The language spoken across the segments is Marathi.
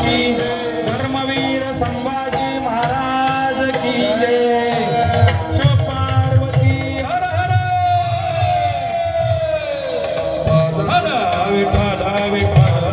की धर्मवीर संभाजी महाराज की जय। शिव पार्वती हर हर विठ्ठल विठ्ठल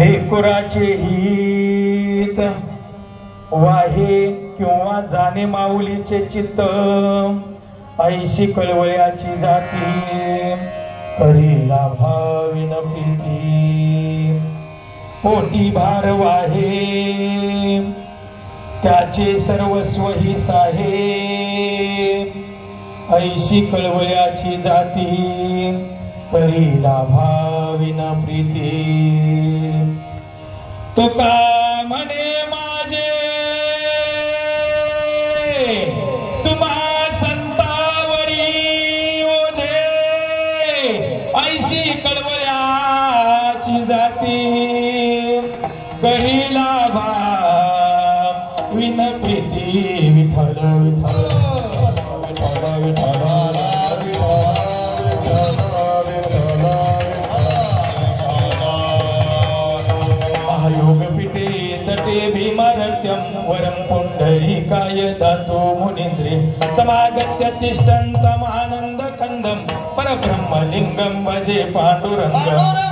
लेकुराचे हित वाहे किंवा जाणे माऊलीचे चित्त ऐशी कळवळ्याची जाती करीला भाविन प्रीती पोटी भार वाहे त्याचे सर्वस्व ही साहे ऐशी कळवळ्याची जाती करीला भाविन प्रीती तो का म्हणे माझे तुम्हा संतावरी ओझे ऐशी कळवळ्याची जाती करीला भाविन प्रीती विठ्ठल विठ्ठल विठ्ठल विठ्ठल योगपीठे तटे भीमारत्यं वरं पुंडरीकाय दातो मुनीन्द्रे समागत्य तिष्ठन्तमानन्द कन्दं परब्रह्मलिङ्गं भजे पाण्डुरङ्गम्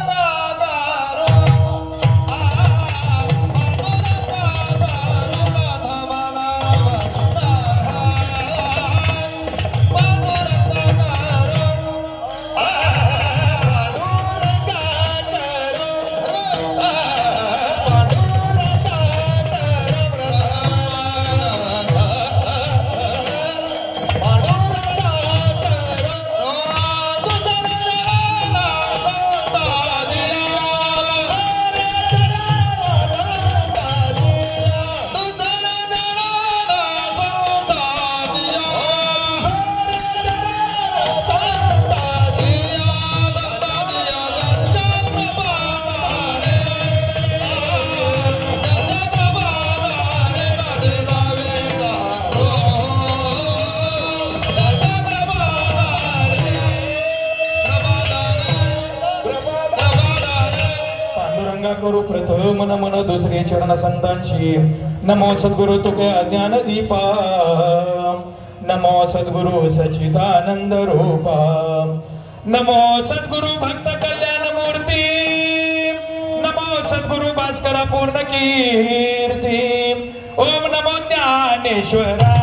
करू प्रथम नमन दुसरे चरण संतांची नमो सद्गुरु तुके ज्ञान दीपा नमो सद्गुरु सच्चिदानंद रूपा नमो सद्गुरु भक्त कल्याण मूर्ती नमो सद्गुरु भास्करा पूर्ण कीर्ती ओम नमो ज्ञानेश्वरा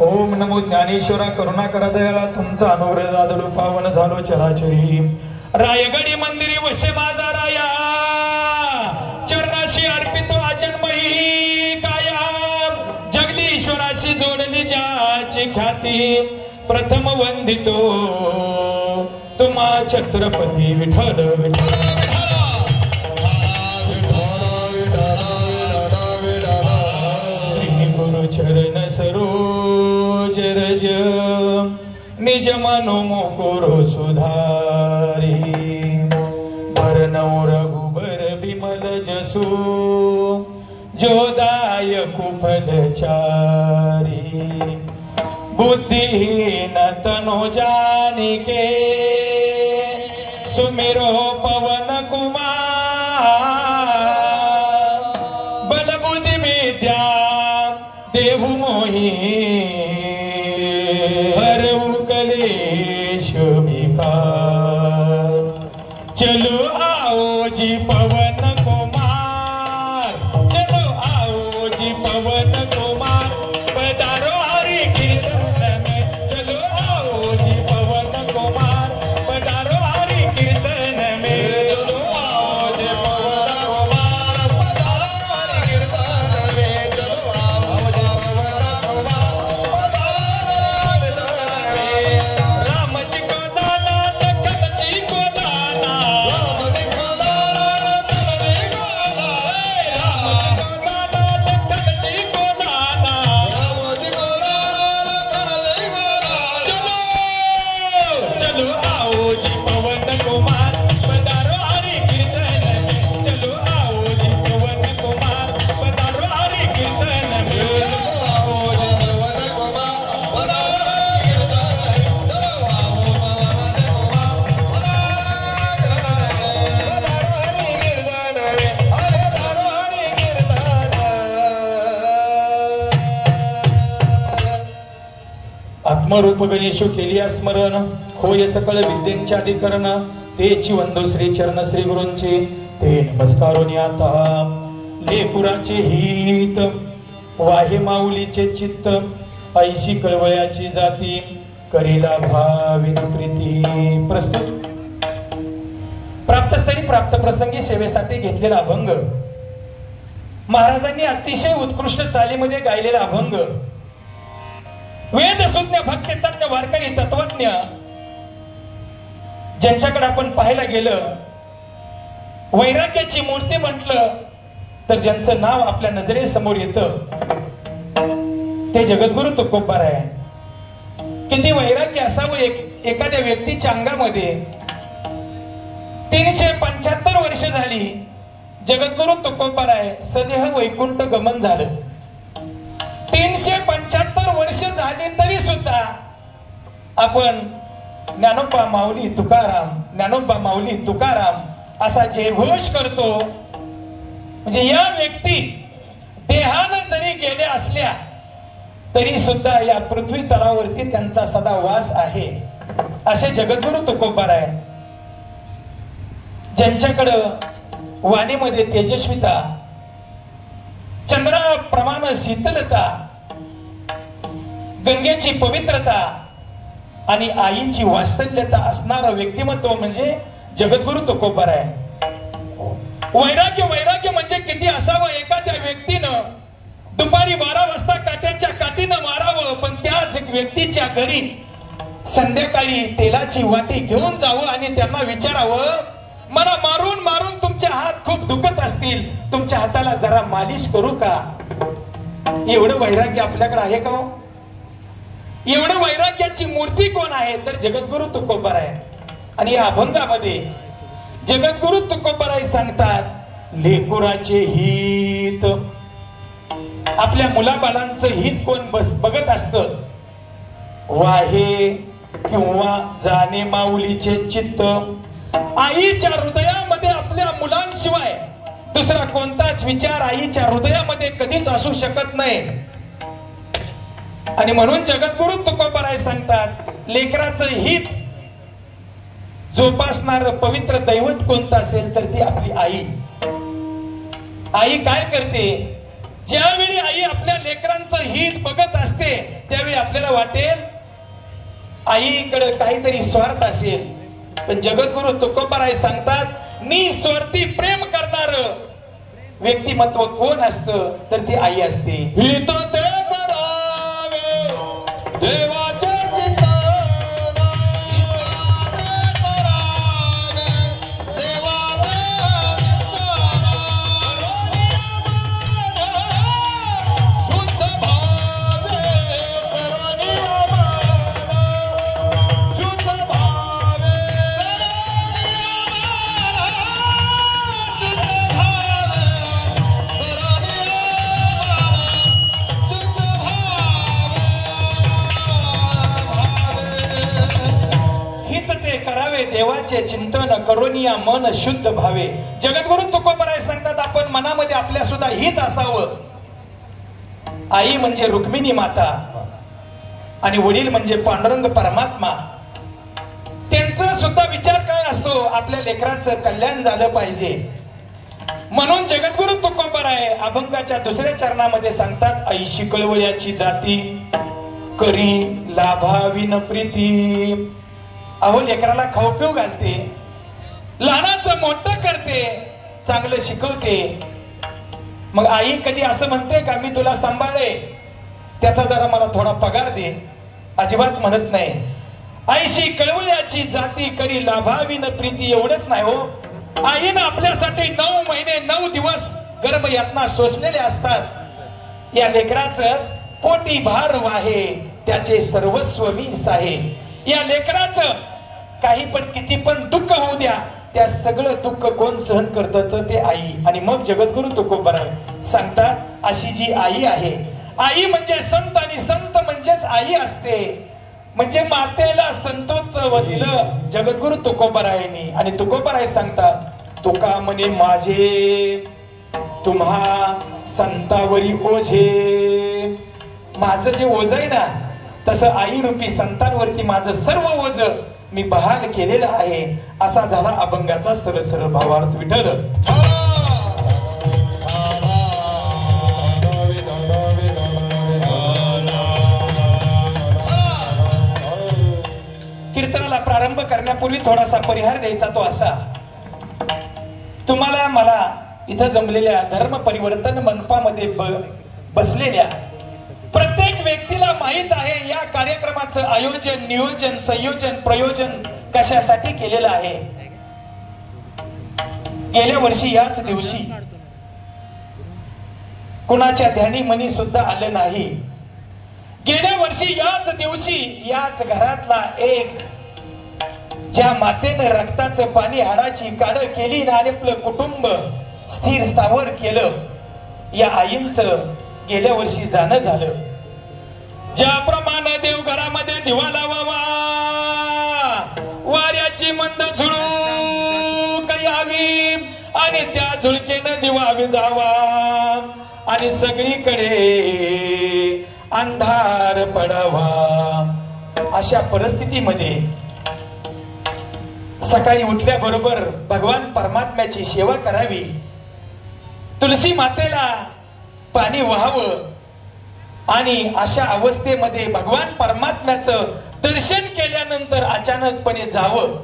ओम नमो ज्ञानेश्वरा करुणा करा दयाला तुमचा अनुग्रह जादू पावन झालो चराचरी रायगडी मंदिरी वशे माझा राया चरणाशी अर्पित अजन्मही काया निजाची ख्याती प्रथम वंदितो तुम्हा छत्रपती विठ्ठल विठ्ठल श्री गुरु चरण सरोज रज निज मनो मुकुर सुधारी भरनौ रघुबर विमल जसु जोदाय कुफल चारी बुद्धिहीन तनु जानिके सुमिरो पवन कुमार बल बुद्धि विद्या देहु मोहि हरऊ कलेश विकार चलो आओ जी पवन कुमार चलो आओ जी पवन कुमार पधारो हरि कीर्तन में चलो आओ जी पवन कुमार पधारो हरि कीर्तन में चलो आओ जी पवन कुमार पधारो हरि कीर्तन में चलो आओ जी पवन कुमार पधारो कीर्तन में राम जी को लाला लखन जी को लाला आत्मरूप गणेशो केलिया स्मरण होय सकळ विद्येच्या अधिकरण तेची वंदो श्री चरण श्री गुरूंचे ते नमस्कारोनी आता लेकुराचे हित वाहे माऊलीचे चित्त ऐशी कळवळ्याची जाती करीला भाविन प्रीती प्रस्तुत प्राप्तस्थळी प्राप्त प्रसंगी सेवेसाठी घेतलेला अभंग महाराजांनी अतिशय उत्कृष्ट चालीमध्ये गायलेला अभंग वेद सुज्ञ भक्त तज्ञ वारकरी तत्वज्ञ ज्यांच्याकडे आपण पाहायला गेलं वैराग्याची मूर्ती म्हटलं तर ज्यांचं नाव आपल्या नजरेसमोर येतं ते जगद्गुरु तुकोबार आहे. किती वैराग्य असावं एखाद्या व्यक्तीच्या अंगामध्ये. 375 वर्ष झाली जगद्गुरु तुकोबार आहे सदेह वैकुंठ गमन झालं. 375 वर्ष झाली तरी सुद्धा आपण ज्ञानोबा माऊली तुकाराम ज्ञानोबा माऊली तुकाराम असा जयघोष करतो. म्हणजे या व्यक्ती देहानं जरी गेल्या असल्या तरी सुद्धा या पृथ्वी तलावरती त्यांचा सदा वास आहे असे जगद्गुरु तुकोबार आहे. ज्यांच्याकडं वाणीमध्ये तेजस्विता चंद्राप्रमाणे शीतलता गंगेची पवित्रता आणि आईची वात्सल्यता असणारं व्यक्तिमत्व म्हणजे जगद्गुरु तुकोबार आहे. वैराग्य म्हणजे किती असावं. एखाद्या व्यक्तीनं दुपारी 12 वाजता काट्याच्या काठीनं मारावं पण त्याच व्यक्तीच्या घरी संध्याकाळी तेलाची वाटी घेऊन जावं आणि त्यांना विचारावं मला मारून मारून तुमचे हात खूप दुखत असतील तुमच्या हाताला जरा मालिश करू का. एवढं वैराग्य आपल्याकडे आहे का. एवढं वैराग्याची मूर्ती कोण आहे तर जगद्गुरु तुकोबार आहे. आणि या अभंगामध्ये जगद्गुरु तुकोबार सांगतात लेकुराचे हित. आपल्या मुलाबालांचं हित कोण बघत असतं. वाहे किंवा जाणे माऊलीचे चित्त. आईच्या हृदयामध्ये आपल्या मुलांशिवाय दुसरा कोणताच विचार आईच्या हृदयामध्ये कधीच असू शकत नाही. आणि म्हणून जगद्गुरु तुकोबार सांगतात लेकराचं हित जोपासणार पवित्र दैवत कोणतं असेल तर ती आपली आई. आई काय करते ज्यावेळी आई आपल्या लेकरांचं हित बघत असते त्यावेळी आपल्याला वाटेल आईकडे काहीतरी स्वार्थ असेल. पण जगद्गुरु तुकोबार सांगतात निस्वार्थी प्रेम करणार व्यक्तिमत्व कोण असतं तर ती आई असते. हित ते करावे देवाचे चिंतन करोनिया मन शुद्ध भावे. जगद्गुरु तुकोबराय सांगतात आपण मनामध्ये आपल्या सुद्धा हित असावं. आई म्हणजे रुक्मिणी माता आणि वडील म्हणजे पांडुरंग परमात्मा. त्यांचा सुद्धा विचार काय असतो, आपल्या लेकराचं कल्याण झालं पाहिजे. म्हणून जगद्गुरु तुकोबराय अभंगाच्या दुसऱ्या चरणामध्ये सांगतात, ऐशी कळवळ्याची जाती करी लाभाविन प्रीती. अहो लेकराला खाऊ पिऊ घालते, लहानाचं मोठं करते, चांगलं शिकवते. मग आई कधी असं म्हणते का मी तुला सांभाळे, त्याचा जरा मला थोडा पगार दे? अजिबात म्हणत नाही. ऐशी कळवळ्याची जाती करी लाभाविन प्रीती. एवढंच नाही हो, आईनं आपल्यासाठी 9 महिने 9 दिवस गर्भयातना सोसलेले असतात. या लेकराचंच पोटी भार वाहे त्याचे सर्वस्व मीच आहे. या लेकराचं काही पण किती पण दुःख होऊ द्या, त्या सगळं दुःख कोण सहन करतं तर ते आई. आणि मग जगद्गुरु तुकोबराय सांगतात, अशी जी आई आहे, आई म्हणजे संत आणि संत म्हणजेच आई असते. म्हणजे मातेला संतत्व दिलं जगद्गुरु तुकोबरायांनी. आणि तुकोबराय सांगतात, तुका म्हणे माझे तुम्हा संतावरी ओझे. माझं जे ओझ आहे ना, तसं आई रूपी संतांवरती माझं सर्व ओझ मी बहाल केलेलं आहे. असा झाला अभंगाचा सरळ सरळ भावार्थ. विठ्ठल कीर्तनाला प्रारंभ करण्यापूर्वी थोडासा परिहार द्यायचा तो असा, तुम्हाला मला इथं जमलेल्या धर्म परिवर्तन मंडपामध्ये बसलेल्या प्रत्येक व्यक्तीला माहित आहे या कार्यक्रमाचं आयोजन, नियोजन, संयोजन, प्रयोजन कशासाठी केलेलं आहे. गेल्या वर्षी याच दिवशी कुणाच्या ध्यानी मनी सुद्धा आलं नाही. गेल्या वर्षी याच दिवशी याच घरातला एक ज्या मातेने रक्ताचं पाणी हाडाची काढ केली आणि आपलं कुटुंब स्थिर स्थावर केलं, या आईंचं गेल्या वर्षी जाणं झालं. ज्याप्रमाणे देव घरामध्ये दिवा लावावा, वाऱ्याची मंद झुळूक यावी आणि त्या झुळकेनं दिवा विझावा आणि सगळीकडे अंधार पडावा. अशा परिस्थितीमध्ये सकाळी उठल्याबरोबर भगवान परमात्म्याची सेवा करावी, तुलसी मातेला पाणी व्हावं आणि अशा अवस्थेमध्ये भगवान परमात्म्याचं दर्शन केल्यानंतर अचानकपणे जावं.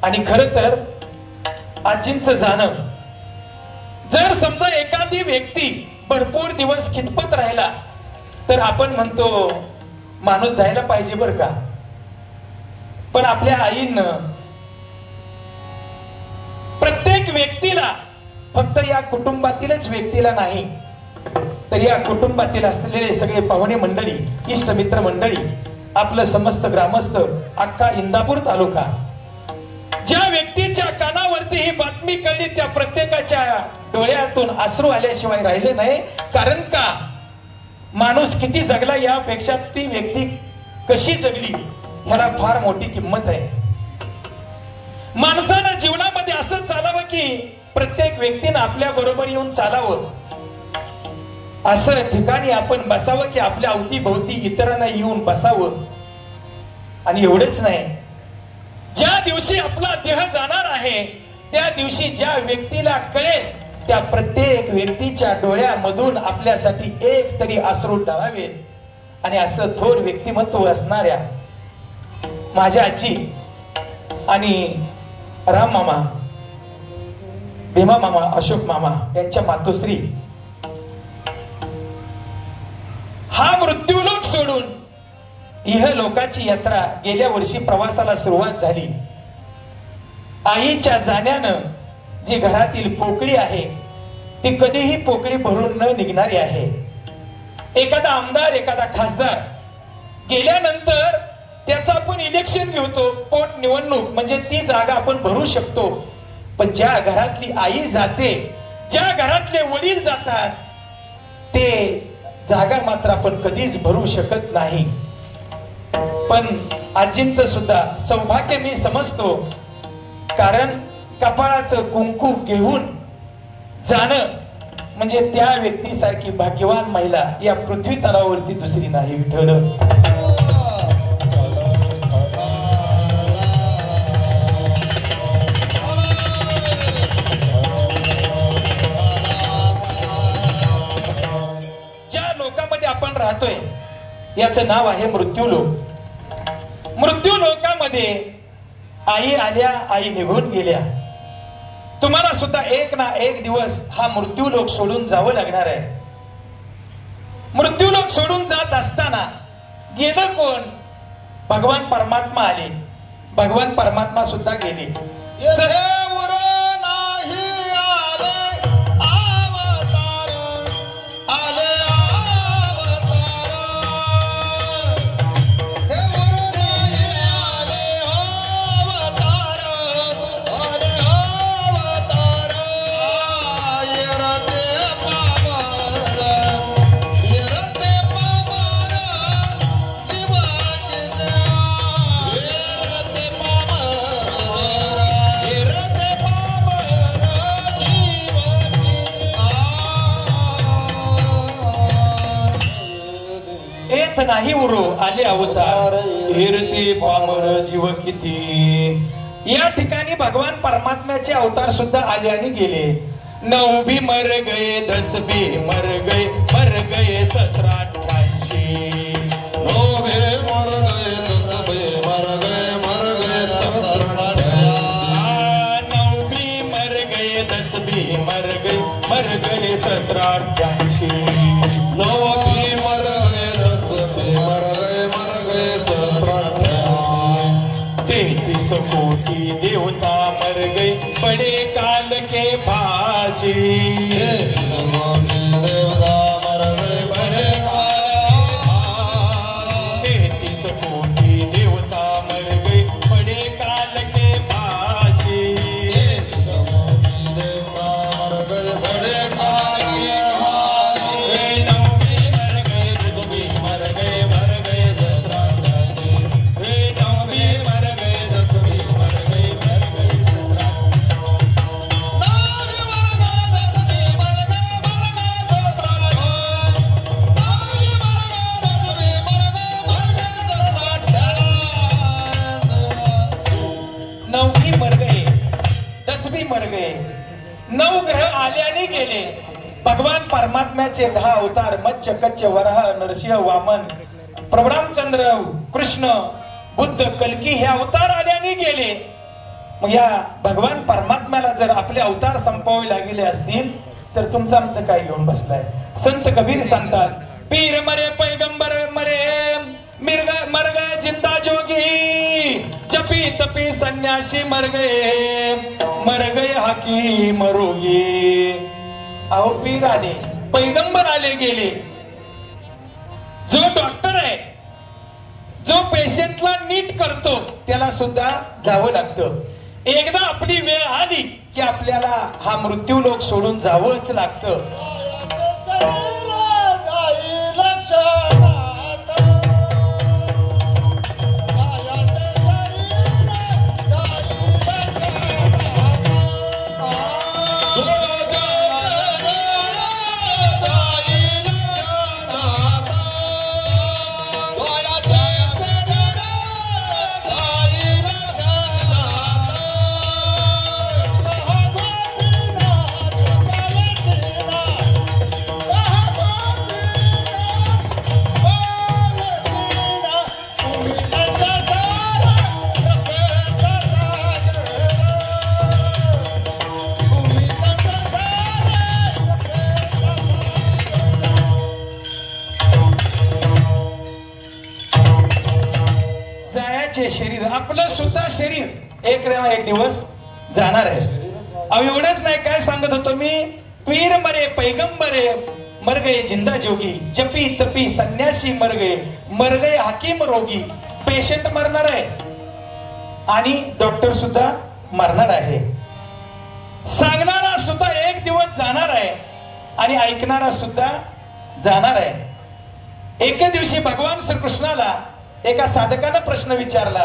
आणि खरं तर आजींचं जाणं, जर समजा एखादी व्यक्ती भरपूर दिवस खितपत राहिला तर आपण म्हणतो माणूस जायला पाहिजे बरं का. पण आपल्या आईनं प्रत्येक व्यक्तीला, फक्त या कुटुंबातीलच व्यक्तीला नाही तर या कुटुंबातील असलेले सगळे पाहुणे मंडळी, इष्ट मित्र मंडळी, आपलं समस्त ग्रामस्थ, अख्खा इंदापूर तालुका, ज्या व्यक्तीच्या कानावरती ही बातमी कळली त्या प्रत्येकाच्या डोळ्यातून अश्रू आल्याशिवाय राहिले नाही. कारण का, माणूस किती जगला यापेक्षा ती व्यक्ती कशी जगली ह्याला फार मोठी किंमत आहे. माणसानं जीवनामध्ये असं चालावं की प्रत्येक व्यक्तीनं आपल्या बरोबर येऊन चालावं. असं ठिकाणी आपण बसावं की आपल्या अवतीभोवती इतरांना येऊन बसावं. आणि एवढंच नाही, ज्या दिवशी आपला देह जाणार आहे त्या दिवशी ज्या व्यक्तीला कळेल त्या प्रत्येक व्यक्तीच्या डोळ्यामधून आपल्यासाठी एक तरी अश्रू ढळावेत. आणि असं थोर व्यक्तिमत्व असणाऱ्या माझ्या आजी आणि राम मामा, भीमा मामा, अशोक मामा यांच्या मातोश्री हा मृत्यूलोक सोडून इह लोकाची यात्रा गेल्या वर्षी प्रवासाला सुरुवात झाली. आईच्या जाण्यानं जी घरातील पोकळी आहे ती कधीही पोकळी भरून न निघणारी आहे. एखादा आमदार, एखादा खासदार गेल्यानंतर त्याचं आपण इलेक्शन घेतो, पोट निवडणूक, म्हणजे ती जागा आपण भरू शकतो. पण ज्या घरातली आई जाते, ज्या घरातले वडील जातात, ते जागा मात्र आपण कधीच भरू शकत नाही. पण आजींचं सुद्धा सौभाग्य मी समजतो, कारण कपाळाचं कुंकू घेऊन जाणं म्हणजे त्या व्यक्तीसारखी भाग्यवान महिला या पृथ्वी तलावरती दुसरी नाही. विठ्ठल ज्या लोकांमध्ये आपण राहतोय याचं नाव आहे मृत्यूलोक. मृत्यूलोकामध्ये आई आल्या, आई निघून गेल्या. तुम्हाला सुद्धा एक ना एक दिवस हा मृत्यूलोक सोडून जावं लागणार आहे. मृत्यूलोक सोडून जात असताना गेलं कोण? भगवान परमात्मा आले. भगवान परमात्मा सुद्धा गेले. नाही उरो आले अवतार, हेरते पामर जीव किती. या ठिकाणी भगवान परमात्म्याचे अवतार सुद्धा आले आणि गेले. 9 भी मर गए, 10 भी मर गए, मर गए 1788. 9 भी मर गए, 10 भी मर गए, मर गए 1788. 9 भी मर गए, 10 भी मर गए, मर गए 1788. 9 भी मर गए, 10 भी मर गए, मर गए 1788. 33 कोटि देवता मर गए, बड़े काल के भाषी. 33 कोटि देवता मर गए, बड़े काल. 33 कोटि देवता मर गए, बड़े काल के भाषी. 33 कोटि देवता मर गए, बड़े काल के भाषी. 9 भी मर गए, 10 भी मर गए, मर गए 1788. 9 भी मर गए, 10 भी मर गए, मर गए 9 भी मर गए, 10 भी मर गए. 9 ग्रह आले आणि गेले. भगवान परमात्म्याचे 10 अवतार मत्स्य, कच्छ, वराह, नरसिंह, वामन, प्रभू रामचंद्र, कृष्ण, बुद्ध, कल्की हे अवतार आले आणि गेले. मग या भगवान परमात्म्याला जर आपले अवतार संपवावे लागले असतील तर तुमचं आमचं काय घेऊन बसलाय? संत कबीर सांगतात, पीर मरे पैगंबर मरे, मर गए जिंदा जोगी, जपी तपी संन्यासी मर गए हकीम रोगी. अहो पीर आले, पैगंबर आले गेले. जो डॉक्टर आहे, जो पेशंटला नीट करतो त्याला सुद्धा जावं लागतं. एकदा आपली वेळ आली की आपल्याला हा मृत्यूलोक सोडून जावंच लागतं. शरीर, आपलं सुद्धा शरीर एक ना एक दिवस जाणार आहे. अहो एवढंच नाही, काय सांगत होतो मी? पीर मरे पैगंबरे मर गए जिंदा जोगी, जपी तपी संन्यासी मर गए हकीम रोगी. पेशंट मरणार आहे आणि डॉक्टर सुद्धा मरणार आहे. सांगणारा सुद्धा एक दिवस जाणार आहे आणि ऐकणारा सुद्धा जाणार आहे. एके दिवशी भगवान श्रीकृष्णाला एका साधकानं प्रश्न विचारला,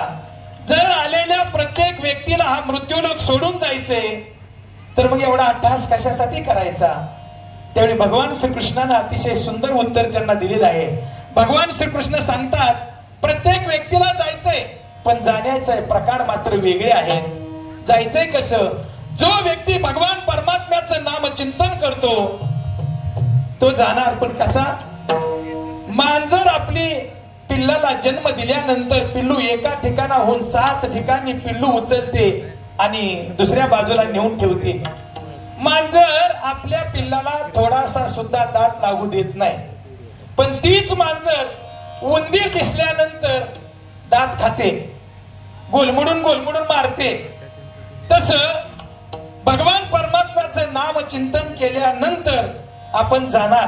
जर आलेल्या प्रत्येक व्यक्तीला हा मृत्यूलोक सोडून जायचे तर मग एवढा अट्टहास कशासाठी करायचा? त्यावेळी भगवान श्रीकृष्णानं अतिशय सुंदर उत्तर त्यांना दिलेलं आहे. भगवान श्रीकृष्ण सांगतात, प्रत्येक व्यक्तीला जायचंय, पण जाण्याचे प्रकार मात्र वेगळे आहेत. जायचंय कसं? जो व्यक्ती भगवान परमात्म्याचं नाम चिंतन करतो तो जाणार, पण कसा? मांजर आपली पिल्लाला जन्म दिल्यानंतर पिल्लू एका ठिकाणाहून 7 ठिकाणी पिल्लू उचलते आणि दुसऱ्या बाजूला नेऊन ठेवते. मांजर आपल्या पिल्लाला थोडासा सुद्धा दात लागू देत नाही, पण तीच मांजर उंदीर दिसल्यानंतर दात खाते, गोलमडून मारते. तसं भगवान परमात्म्याचं नाम चिंतन केल्यानंतर आपण जाणार,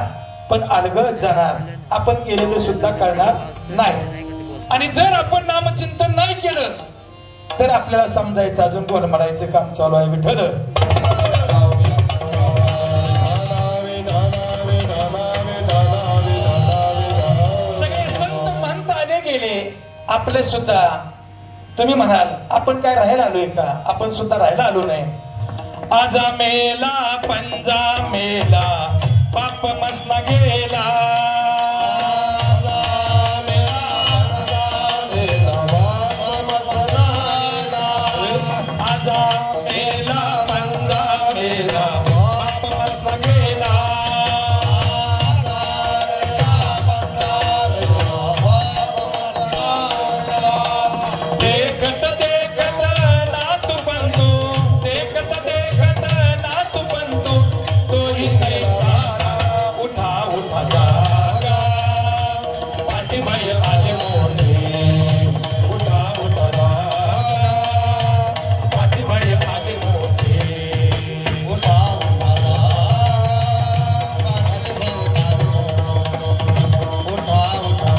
पण अलगद जाणार. आपण केलेलं सुद्धा कळणार नाही. आणि जर आपण नामचिंतन नाही केलं तर आपल्याला समजायचं अजून गोलमडायचं काम चालू आहे. विठ्ठल सगळे संत महंत आले गेले, आपले सुद्धा. तुम्ही म्हणाल आपण काय राहायला आलोय का? आपण सुद्धा राहायला आलो नाही. आजा मेला पंजा मेला पाप मसना गेला, आजा मेला पंजा मेला पाप मसना गेला. देखत देखत नातू बंधू, देखत देखत नातू बंधू, तोही कैसा उठा उठा जागा, पाठीमागे आले मोठे, उठा उठा जागा, पाठीमागे आले मोठे, उठा उठा जागा, उठा उठा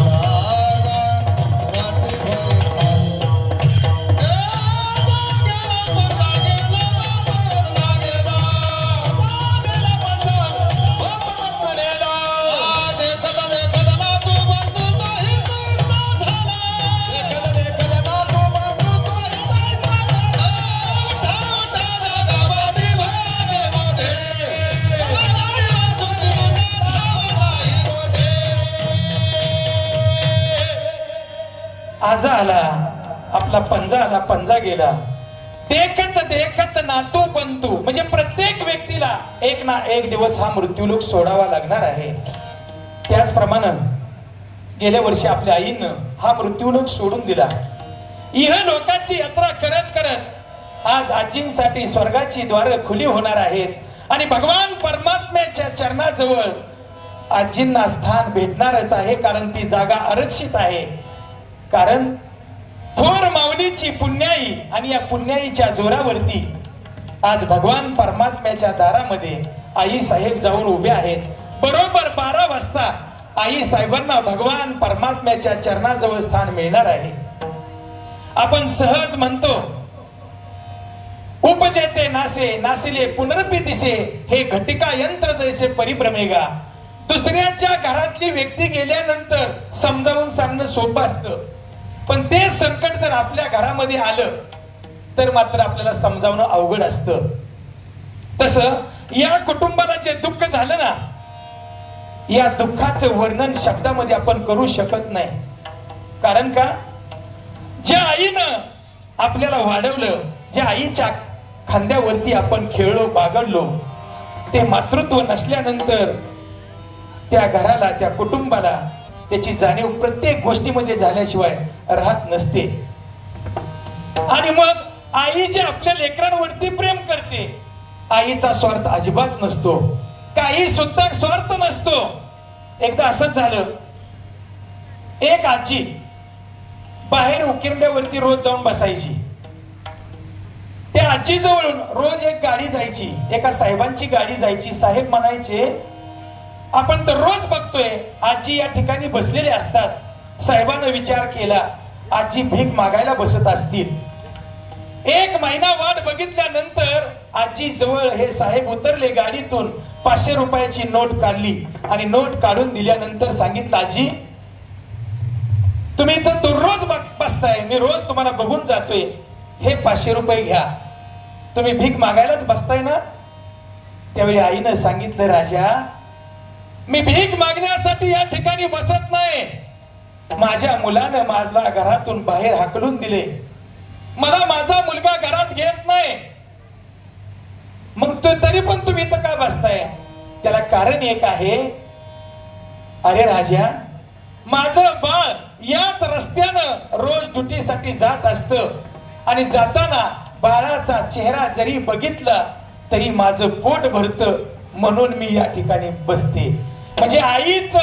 आजा आला, आपला पंजा आला, पंजा गेला. देखत देखत नातू पंतू, म्हणजे प्रत्येक व्यक्तीला एक ना एक दिवस हा मृत्यूलोक सोडावा लागणार आहे. त्याचप्रमाणे गेल्या वर्षी आपल्या आईनं हा मृत्यूलोक सोडून दिला. इह लोकांची यात्रा करत करत आज आजींसाठी स्वर्गाची द्वार खुली होणार आहेत आणि भगवान परमात्म्याच्या चरणाजवळ आजींना स्थान भेटणारच आहे, कारण ती जागा आरक्षित आहे. कारण थोर माऊलीची पुण्याई आणि या पुण्याईच्या जोरावरती आज भगवान परमात्म्याच्या दारामध्ये आई साहेब जाऊन उभे आहेत. बरोबर 12 वाजता आई साहेबांना भगवान परमात्म्याच्या चरणाजवळ स्थान मिळणार आहे. आपण सहज म्हणतो, उपजेते नासे नासिले पुनरपी दिसे, हे घटिका यंत्र जैसे परिभ्रमेगा. दुसऱ्याच्या घरातली व्यक्ती गेल्यानंतर समजावून सांगणं सोपं असतं, पण ते संकट जर आपल्या घरामध्ये आलं तर मात्र आपल्याला समजावणं अवघड असतं. तसं या कुटुंबाला जे दुःख झालं ना, या दुःखाचं वर्णन शब्दामध्ये आपण करू शकत नाही. कारण का, ज्या आईनं आपल्याला वाढवलं, ज्या आईच्या खांद्यावरती आपण खेळलो बागडलो, ते मातृत्व नसल्यानंतर त्या घराला, त्या कुटुंबाला त्याची जाणीव प्रत्येक गोष्टीमध्ये झाल्याशिवाय राहत नसते. आणि मग आई जे आपल्या लेकरांवरती प्रेम करते, आईचा स्वार्थ अजिबात नसतो, काही सुद्धा स्वार्थ नसतो. एकदा असंच झालं, एक आजी बाहेर उकिरड्यावरती रोज जाऊन बसायची. त्या आजी जवळून रोज एक गाडी जायची, एका साहेबांची गाडी जायची. साहेब म्हणायचे, आपण तर रोज बघतोय आजी या ठिकाणी बसलेले असतात. साहेबांना विचार केला, आजी भीक मागायला बसत असतील. 1 महिना वाट बघितल्यानंतर आजी जवळ हे साहेब उतरले गाडीतून. 500 रुपयाची नोट काढली आणि नोट काढून दिल्यानंतर सांगितलं, आजी तुम्ही इथं दररोज बसताय, मी रोज तुम्हाला बघून जातोय, हे 500 रुपये घ्या. तुम्ही भीक मागायलाच बसताय ना. त्यावेळी आईनं सांगितलं, राजा मी भीक मागण्यासाठी या ठिकाणी बसत नाही. माझ्या मुलानं मला घरातून बाहेर हाकलून दिले, मला माझा मुलगा घरात घेत नाही. मग तरी पण तुम्ही इथं का बसताय? त्याला कारण एक आहे, अरे राजा माझं बाळ याच रस्त्यानं रोज ड्युटीसाठी जात असतं आणि जाताना बाळाचा चेहरा जरी बघितला तरी माझं पोट भरतं, म्हणून मी या ठिकाणी बसते. म्हणजे आईच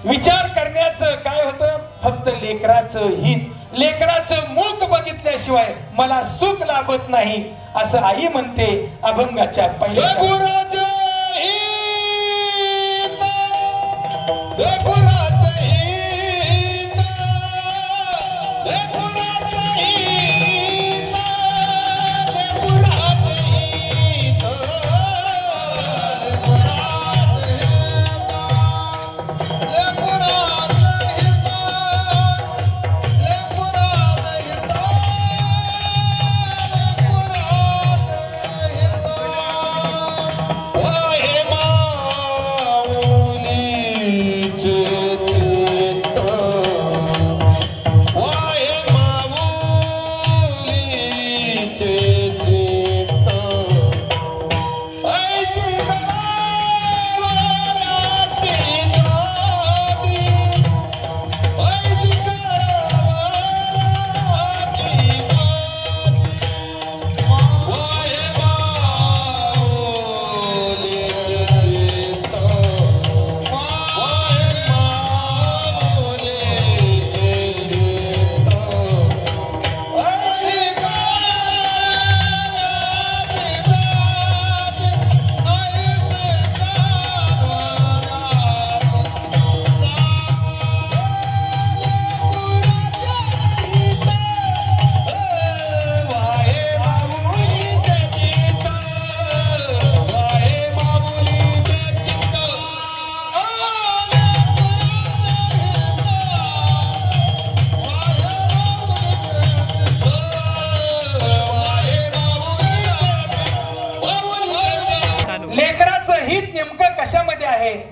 विचार करण्याचं काय होतं? फक्त लेकराचं हित, लेकराचं मुख बघितल्याशिवाय मला सुख लाभत नाही, असं आई म्हणते अभंगाच्या पहिल्या.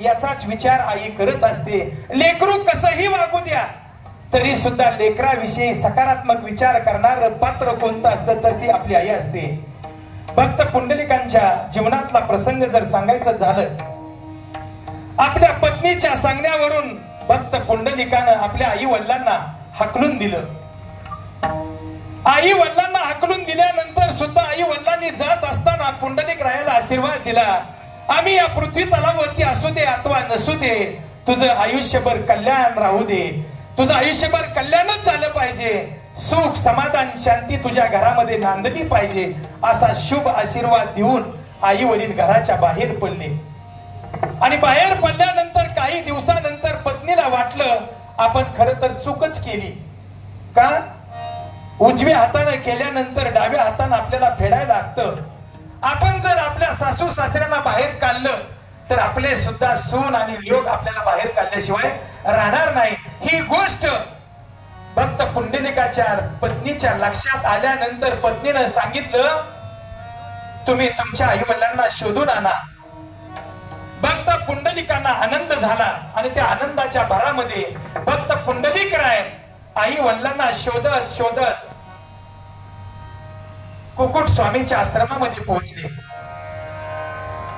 याचाच विचार आई करत असते. लेकरू कसंही वागू द्या तरी सुद्धा लेकराविषयी सकारात्मक विचार करणार पात्र कोणतं असतं तर ती आपली आई असते. भक्त पुंडलिकांच्या जीवनातला प्रसंग जर सांगायचं झालं, आपल्या पत्नीच्या सांगण्यावरून भक्त पुंडलिकानं आपल्या आई वडिलांना हाकलून दिलं. आई वडिलांना हाकलून दिल्यानंतर सुद्धा आई वडिलांनी जात असताना पुंडलिक रायाला आशीर्वाद दिला, आम्ही या पृथ्वी तलावरती असू दे अथवा नसू दे, तुझं आयुष्यभर कल्याण राहू दे, तुझं आयुष्यभर कल्याणच झालं पाहिजे, सुख समाधान शांती तुझ्या घरामध्ये नांदली पाहिजे, असा शुभ आशीर्वाद देऊन आई वडील घराच्या बाहेर पडले. आणि बाहेर पडल्यानंतर काही दिवसानंतर पत्नीला वाटलं आपण खरं तर चूकच केली. का? उजव्या हाताने केल्यानंतर डाव्या हाताने आपल्याला फेडायला लागतं. आपण जर आपल्या सासू सासऱ्यांना बाहेर काढलं तर आपले सुद्धा सून आणि लोक आपल्याला बाहेर काढल्याशिवाय राहणार नाही. ही गोष्ट भक्त पुंडलिकाच्या पत्नीच्या लक्षात आल्यानंतर पत्नीनं सांगितलं, तुम्ही तुमच्या आई वडिलांना शोधून आणा. भक्त पुंडलिकांना आनंद झाला आणि त्या आनंदाच्या भरामध्ये भक्त पुंडलिक राय आई वडिलांना शोधत शोधत कुकुट स्वामीच्या आश्रमामध्ये पोहोचले.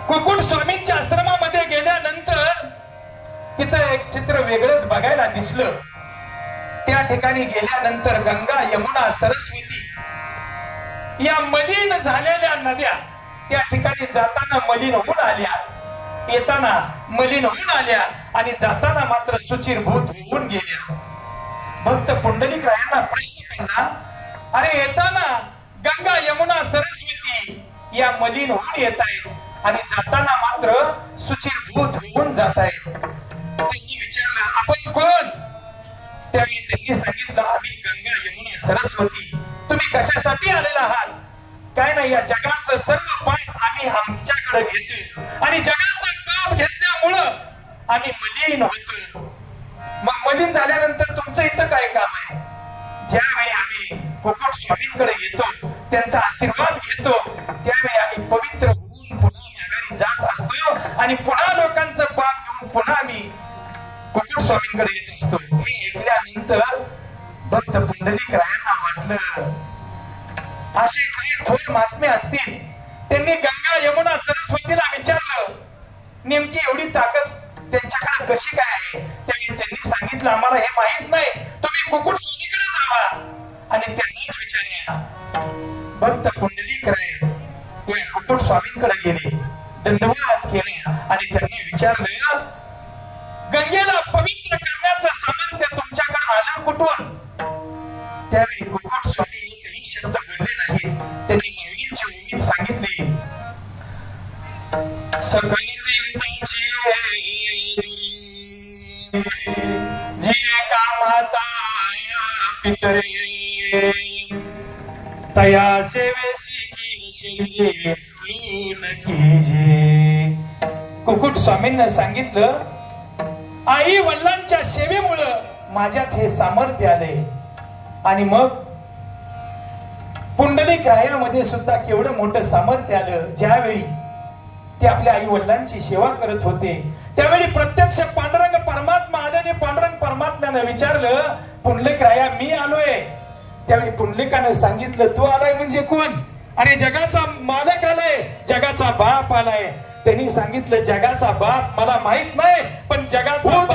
कुकुट स्वामींच्या आश्रमामध्ये गेल्यानंतर तिथं एक चित्र वेगळंच बघायला दिसलं. त्या ठिकाणी गेल्यानंतर गंगा यमुना सरस्वती या मलिन झालेल्या नद्या त्या ठिकाणी जाताना मलिन होऊन आल्या, येताना मलिन होऊन आल्या आणि जाताना मात्र सुचिरभूत होऊन गेल्या. भक्त पुंडलिक रायांना प्रश्न पडला, अरे येताना गंगा यमुना सरस्वती या मलिन होऊन येत आहेत आणि जाताना मात्र सुचिरभूत होऊन जात आहेत. त्यांनी विचारलं, आपण कोण? त्यावेळी त्यांनी सांगितलं, आम्ही गंगा यमुना सरस्वती. तुम्ही कशासाठी आलेला आहात? काय नाही, या जगाचं सर्व पाप आम्ही आमच्याकडे घेतो आणि जगाचं पाप घेतल्यामुळं आम्ही मलिन होतो. मग मलिन झाल्यानंतर तुमचं इथं काय काम आहे? ज्यावेळी आम्ही कुकुट स्वामींकडे येतो, त्यांचा आशीर्वाद घेतो, त्यावेळी आम्ही पवित्र होऊन पुन्हा माघारी जात असतो आणि पुन्हा लोकांचं पाप घेऊन पुन्हा आम्ही कुकुट स्वामींकडे येत असतो. हे ऐकल्यानंतर भक्त पुंडलिक रायांना वाटलं असे काही थोर महात्मे असतील. त्यांनी गंगा यमुना सरस्वतीला विचारलं नेमकी एवढी ताकद त्यांच्याकडे कशी काय आहे. त्यावेळी त्यांनी सांगितलं आम्हाला हे माहित नाही, तुम्ही कुकुट स्वामीकडे जावा आणि त्यांनाच विचारा. भक्त पुंडलिक राय या कुकुट स्वामींकडे गेले, दंडवत केले आणि त्यांनी विचारलं गंगेला पवित्र करण्याचं सामर्थ्य तुमच्याकडे आलं कुठून? त्यावेळी कुकुट स्वामी एकही शब्द बोलले नाहीत. त्यांनी माऊलींची ओळख सांगितली. सकल तीर्थाची जिये का माता पितरे तया सेवेसी की शरीरे लून कीजे. कुकुट स्वामींना सांगितलं आई वडिलांच्या सेवेमुळं माझ्यात हे सामर्थ्य आले. आणि मग पुंडलिक रायामध्ये सुद्धा केवढं मोठं सामर्थ्य आलं. ज्यावेळी ते आपल्या आई वडिलांची सेवा करत होते त्यावेळी प्रत्यक्ष पांडुरंग परमात्मा आल्याने पांडुरंग परमात्म्याने विचारलं पुंडलिक राया मी आलोय. त्यावेळी पुंडलिकाने सांगितलं तू आलाय म्हणजे कोण? अरे जगाचा मालक आलाय, जगाचा बाप आलाय. त्यांनी सांगितलं जगाचा बाप मला माहित नाही, पण जगाचा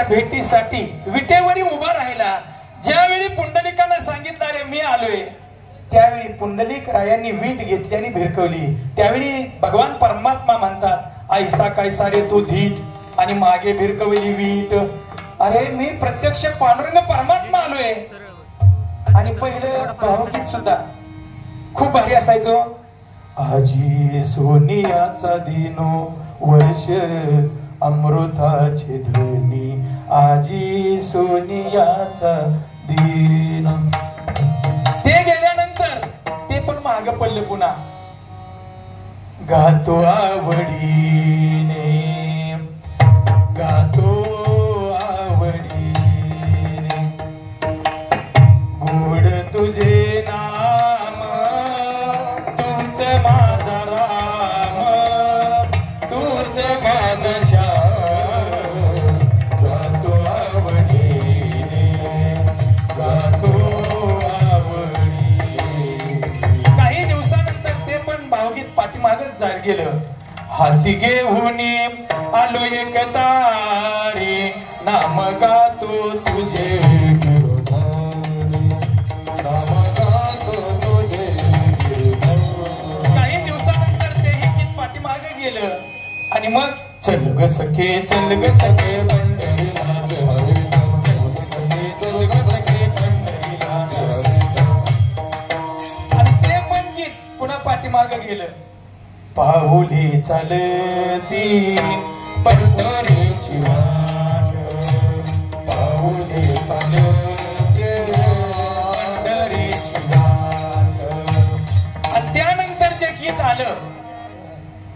भेटीसाठी विटेवरी उभा राहिला. ज्यावेळी पुंडलिकाने सांगितलं रे मी आलोय, त्यावेळी पुंडलिक रायांनी वीट घेतली आणि भिरकवली. त्यावेळी भगवान परमात्मा म्हणतात ऐसा कैसा रे तो धीट आणि मागे भिरकवली वीट. अरे मी प्रत्यक्ष पांडुरंग परमात्मा आलोय. आणि पहिलं भावगीत सुद्धा खूप भारी असायचो. आजी सोनियाचा दिनो वर्ष अमृताचे ध्वनी आजी सोनियाचा दिन. ते गेल्यानंतर ते पण माग पडले. पुन्हा गातो आवडीने गातो आवडीने गोड तुझे नाम तूच माझा राम तूच घनश्याम गेलं. हाती घेऊन आलो एक तारे नाम गातो तुझे काही दिवसानंतर तेही गीत पाठीमागे गेलं. आणि मग चल ग सखे चल ग सखे पंढरीला आणि ते पण गीत पुन्हा पाठीमागे गेलं. पाऊले चालती पंढरीची वाट पाऊले चालते पंढरीची वाट. आणि त्यानंतर जे गीत आलं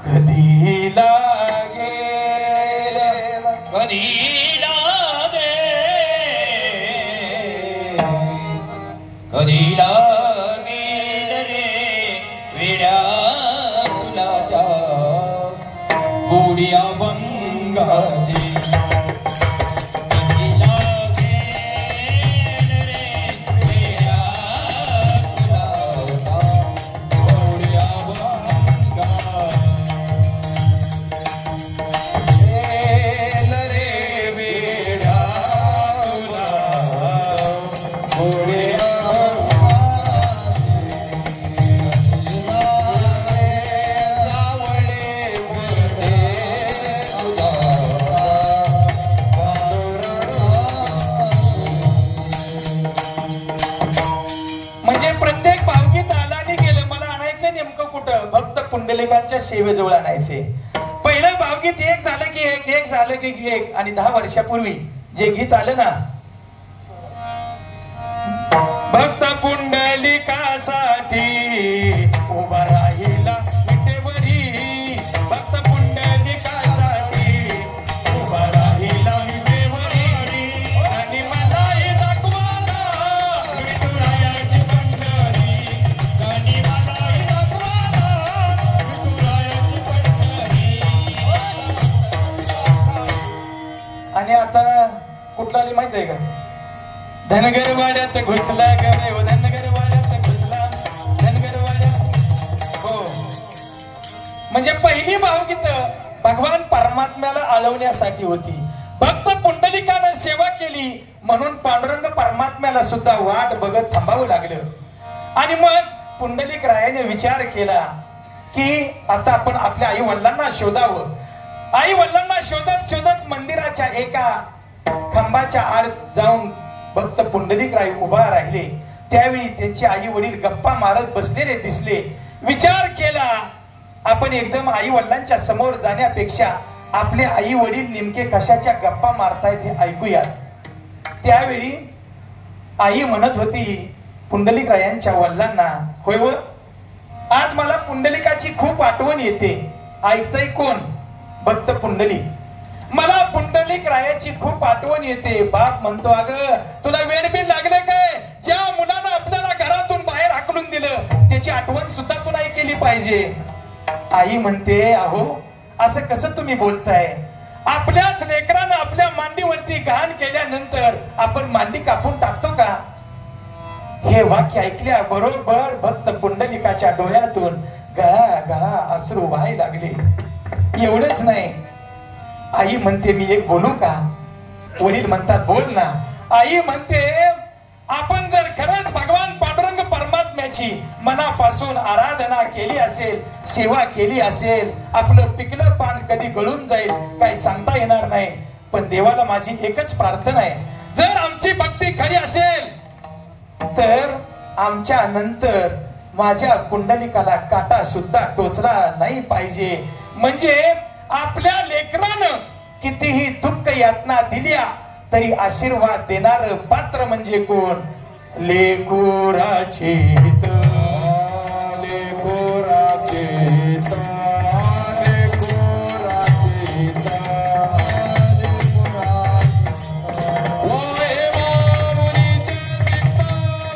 कधी लागेल कधी लागेल कधी लागेल रे विड्या गोडिया बंगाची रे पुंडलिकांच्या सेवेजवळ आणायचे. पहिलं भावगीत एक झालं की एक झालं की एक. आणि 10 वर्षापूर्वी जे गीत आलं ना, भक्त पुंडलिकासाठी उभा राहिला विटेवरी, भक्त पुंडलिकासाठी उभा राहिला विटेवरी, आणि मलाही दाखवाना विठुरायाची पंढरी, आणि मलाही दाखवाना विठुरायाची पंढरी. आणि आता कुठला आली माहित आहे का? धनगरवाड्यात घुसला ग देव, धनगरवाड्यात घुसला, धनगरवाड्यात. हो, म्हणजे पहिली भावगीत भगवान परमात्म्याला आळवण्यासाठी होती. भक्त पुंडलिकानं सेवा केली म्हणून पांडुरंग परमात्म्याला सुद्धा वाट बघत थांबावं लागलं. आणि मग पुंडलिक रायाने विचार केला की आता आपण आपल्या आई वडिलांना शोधावं. आई वडिलांना शोधत शोधत मंदिराच्या एका खांबाच्या आड जाऊन भक्त पुंडलिक राय उभा राहिले. त्यावेळी त्यांचे आई वडील गप्पा मारत बसलेले दिसले. विचार केला, आपण एकदम आई वडिलांच्या समोर जाण्यापेक्षा आपले आई वडील नेमके कशाच्या गप्पा मारतायत हे ऐकूया. त्यावेळी आई म्हणत होती पुंडलिक रायांच्या वडिलांना, होय व आज मला पुंडलिकाची खूप आठवण येते. ऐकतय कोण? भक्त पुंडलिक. मला पुंडलिक रायाची खूप आठवण येते. बाप म्हणतो, अगं तुला वेडबिल लागले काय? ज्या मुलानं आपल्याला घरातून बाहेर हाकलून दिलं त्याची आठवण सुद्धा तू नाही केली पाहिजे. आई म्हणते, अहो असं कसं तुम्ही बोलताय? आपल्याच लेकरानं आपल्या मांडीवरती घाण केल्यानंतर आपण मांडी कापून टाकतो का? हे वाक्य ऐकल्या बरोबर भक्त पुंडलिकाच्या डोळ्यातून गळा गळा अश्रू व्हायला लागले. एवढंच नाही, आई म्हणते, मी एक बोलू का? वडील म्हणतात, बोल ना. आई म्हणते, आपण जर खरंच भगवान पांडुरंग परमात्म्याची मनापासून आराधना केली असेल, सेवा केली असेल, आपलं पिकलं पान कधी गळून जाईल काही सांगता येणार नाही. पण देवाला माझी एकच प्रार्थना आहे, जर आमची भक्ती खरी असेल तर आमच्या नंतर माझ्या पुंडलिकाला काटा सुद्धा टोचला नाही पाहिजे. म्हणजे आपल्या लेकरानं कितीही दुःख यातना दिल्या तरी आशीर्वाद देणार पात्र म्हणजे कोण? लेकुराचे हित, लेकुराचे हित, लेकुराचे हित, वाहे माऊलीचे चित्त,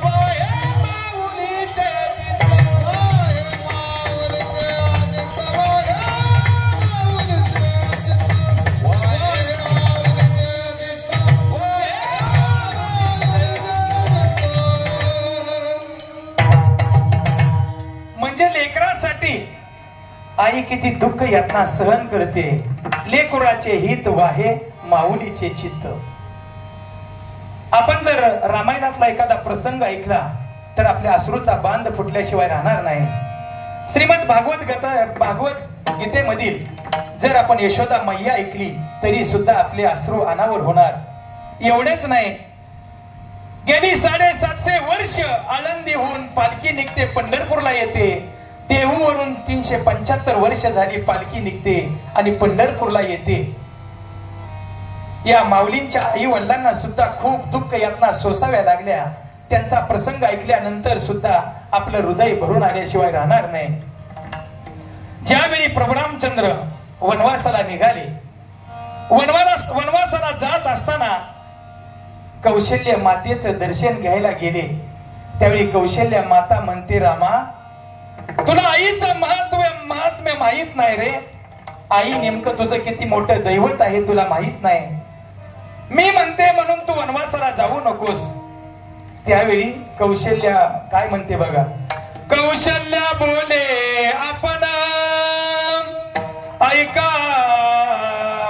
वाहे माऊलीचे चित्त, वाहे माऊलीचे चित्त, वाहे आई किती दुःख यातना सहन करते. लेकुराचे हित वाहे माऊलीचे चित्त. आपण जर रामायणातला एखादा प्रसंग ऐकला तर आपल्या अश्रूचा बांध फुटल्याशिवाय राहणार नाही. श्रीमद भागवत गीतेमधील जर आपण यशोदा मैया ऐकली तरी सुद्धा आपले अश्रू अनावर होणार. एवढेच नाही, गेली 750 वर्ष आळंदीहून पालखी निघते, पंढरपूरला येते. देहूवरून 375 वर्ष झाली पालखी निघते आणि पंढरपूरला येते. या माऊलींच्या आई वडिलांना सुद्धा खूप दुःख यातना सोसाव्या लागल्या. त्यांचा प्रसंग ऐकल्यानंतर सुद्धा आपलं हृदय भरून आल्याशिवाय राहणार नाही. ज्यावेळी प्रभू रामचंद्र वनवासाला निघाले, वनवासाला जात असताना कौशल्य मातेचं दर्शन घ्यायला गेले. त्यावेळी कौशल्य माता म्हणते, रामा तुला आईचं महात्म्य माहित नाही रे. आई नेमकं तुझं किती मोठं दैवत आहे तुला माहित नाही. मी म्हणते म्हणून तू वनवासाला जाऊ नकोस. त्यावेळी कौशल्या काय म्हणते बघा. कौशल्या बोले आपण ऐका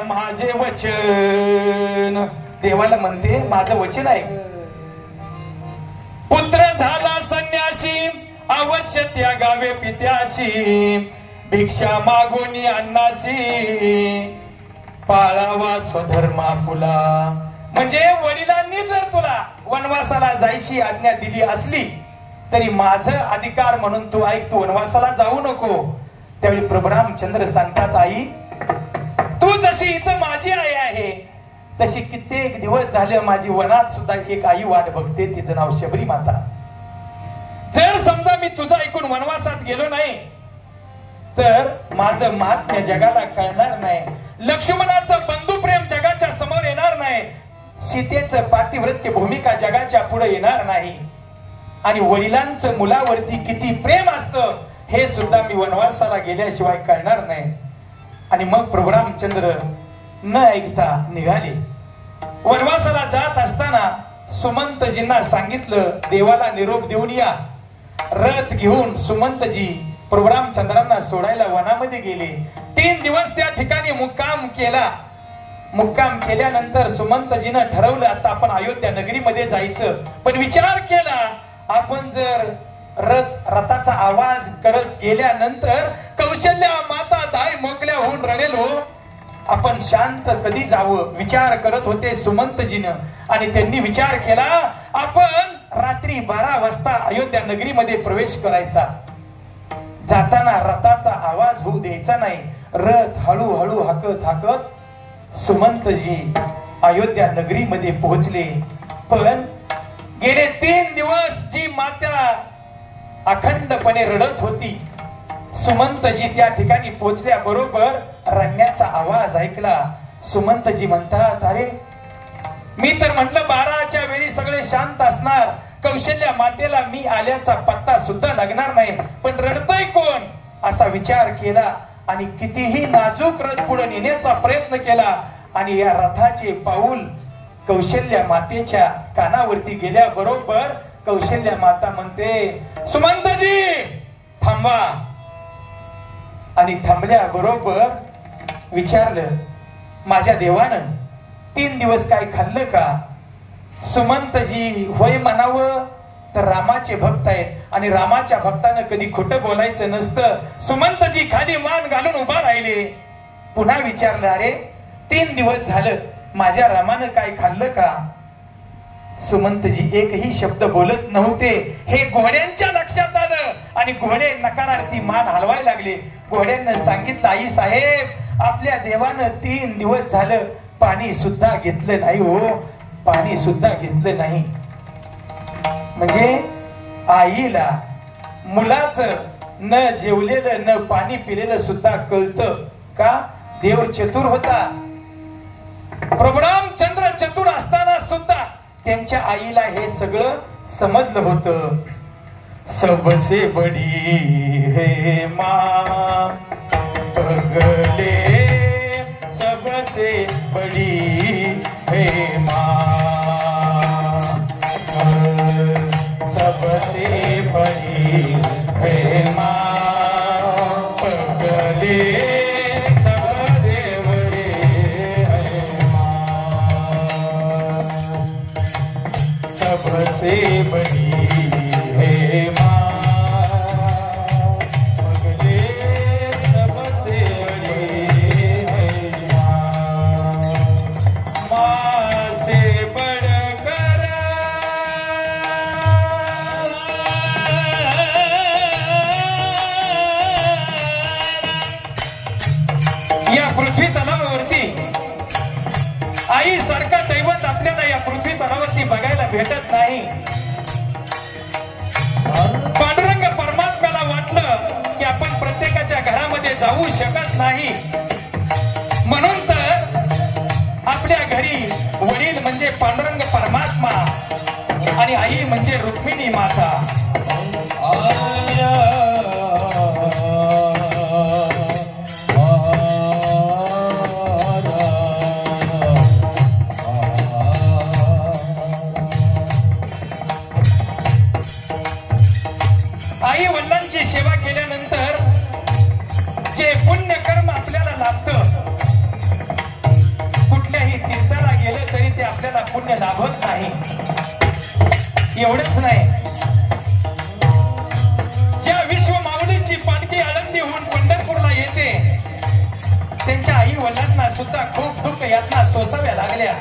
माझे वचन. देवाला म्हणते माझं वचन ऐक. पुत्र झाला संन्यासी अवश्य त्यागावे पित्याशी. भिक्षा मागून अन्नासी पाळावा स्वधर्मा फुला. म्हणजे वडिलांनी जर तुला वनवासाला जायची आज्ञा दिली असली तरी माझं अधिकार म्हणून तू ऐक, तू वनवासाला जाऊ नको. त्यावेळी प्रभू रामचंद्र सांगतात, आई तू जशी इथं माझी आई आहे तशी कित्येक दिवस झाले माझी वनात सुद्धा एक आई वाट बघते, तिचं नाव शबरी माता. जर समजा मी तुझं ऐकून वनवासात गेलो नाही तर माझं महात्म्य जगाला कळणार नाही, लक्ष्मणाचं बंधुप्रेम जगाच्या समोर येणार नाही, सीतेचं पातिव्रत्य भूमिका जगाच्या पुढे येणार नाही, आणि वडिलांचं मुलावरती किती प्रेम असतं हे सुद्धा मी वनवासाला गेल्याशिवाय कळणार नाही. आणि मग प्रभू रामचंद्र न ऐकता निघाले. वनवासाला जात असताना सुमंतजींना सांगितलं, देवाला निरोप देऊन या. रथ घेऊन सुमंतजी प्रभू रामचंद्रांना सोडायला वनामध्ये गेले. 3 दिवस त्या ठिकाणी मुक्काम केला. मुक्काम केल्यानंतर सुमंतजीनं ठरवलं, आता आपण अयोध्या नगरीमध्ये जायचं. पण विचार केला, आपण जर रथाचा आवाज करत गेल्यानंतर कौशल्या माता दाय मोकल्या होऊन रडेलो, आपण शांत कधी जावं विचार करत होते सुमंतजीनं. आणि त्यांनी विचार केला, आपण रात्री 12 वाजता अयोध्या नगरीमध्ये प्रवेश करायचा. जाताना रथाचा आवाज होऊ द्यायचा नाही. रथ हळूहळू हाकत हाकत सुमंतजी अयोध्या नगरीमध्ये पोहोचले. पण गेले 3 दिवस जी माता अखंडपणे रडत होती, सुमंतजी त्या ठिकाणी पोहोचल्या बरोबर रडण्याचा आवाज ऐकला. सुमंतजी म्हणतात, अरे मी तर म्हटलं 12च्या वेळी सगळे शांत असणार, कौशल्या मातेला मी आल्याचा पत्ता सुद्धा लागणार नाही, पण रडतय कोण असा विचार केला. आणि कितीही नाजूक रथ पुढे नेण्याचा प्रयत्न केला. आणि या रथाचे पाऊल कौशल्या मातेच्या कानावरती गेल्या बरोबर कौशल्या माता म्हणते, सुमंतजी थांबा. आणि थांबल्या बरोबर विचारलं, माझ्या देवानं 3 दिवस काय खाल्लं का? सुमंतजी होय म्हणावं तर रामाचे भक्त आहेत आणि रामाच्या भक्तानं कधी खोटं बोलायचं नसतं. सुमंतजी खाली मान घालून उभा राहिले. पुन्हा विचारलं, अरे 3 दिवस झालं माझ्या रामानं काय खाल्लं का? सुमंतजी एकही शब्द बोलत नव्हते. हे घोड्यांच्या लक्षात आलं आणि घोडे नकारार्थी मान हलवायला लागले. घोड्यांना सांगितलं, आई साहेब आपल्या देवानं 3 दिवस झालं पाणी सुद्धा घेतलं नाही हो, पाणी सुद्धा घेतलं नाही. म्हणजे आईला मुलाचं न जेवलेलं न पाणी पिलेलं सुद्धा कळतं का? देव चतुर होता. प्रभू रामचंद्र चतुर असताना सुद्धा त्यांच्या आईला हे सगळं समजलं होतं. सबसे बडी है मां पगले, सबसे बडी है मां, सबसे बड़ी है मां पगले, सबसे बड़ी है मां, सबसे बड़ी है मां पगले, सबसे बड़ी है मां, मां से बढ़कर या पृथ्वी तलावावरती आई सारखा दैवत आपल्याला या पृथ्वी तलावावरती बघायला भेटत नाही. पांडुरंग परमात्म्याला वाटलं की आपण प्रत्येकाच्या घरामध्ये जाऊ शकत नाही, म्हणून तर आपल्या घरी वडील म्हणजे पांडुरंग परमात्मा आणि आई म्हणजे रुक्मिणी माता. आई वडिलांची सेवा केल्यानंतर जे पुण्य कर्म आपल्याला लाभतं, कुठल्याही तीर्थाला गेलं तरी ते आपल्याला पुण्य लाभत नाही. एवढंच नाही, ज्या विश्व माऊलीची पालखी आळंदीहून पंढरपूरला येते त्यांच्या आई वडिलांना सुद्धा खूप दुःख यातना सोसाव्या लागल्या.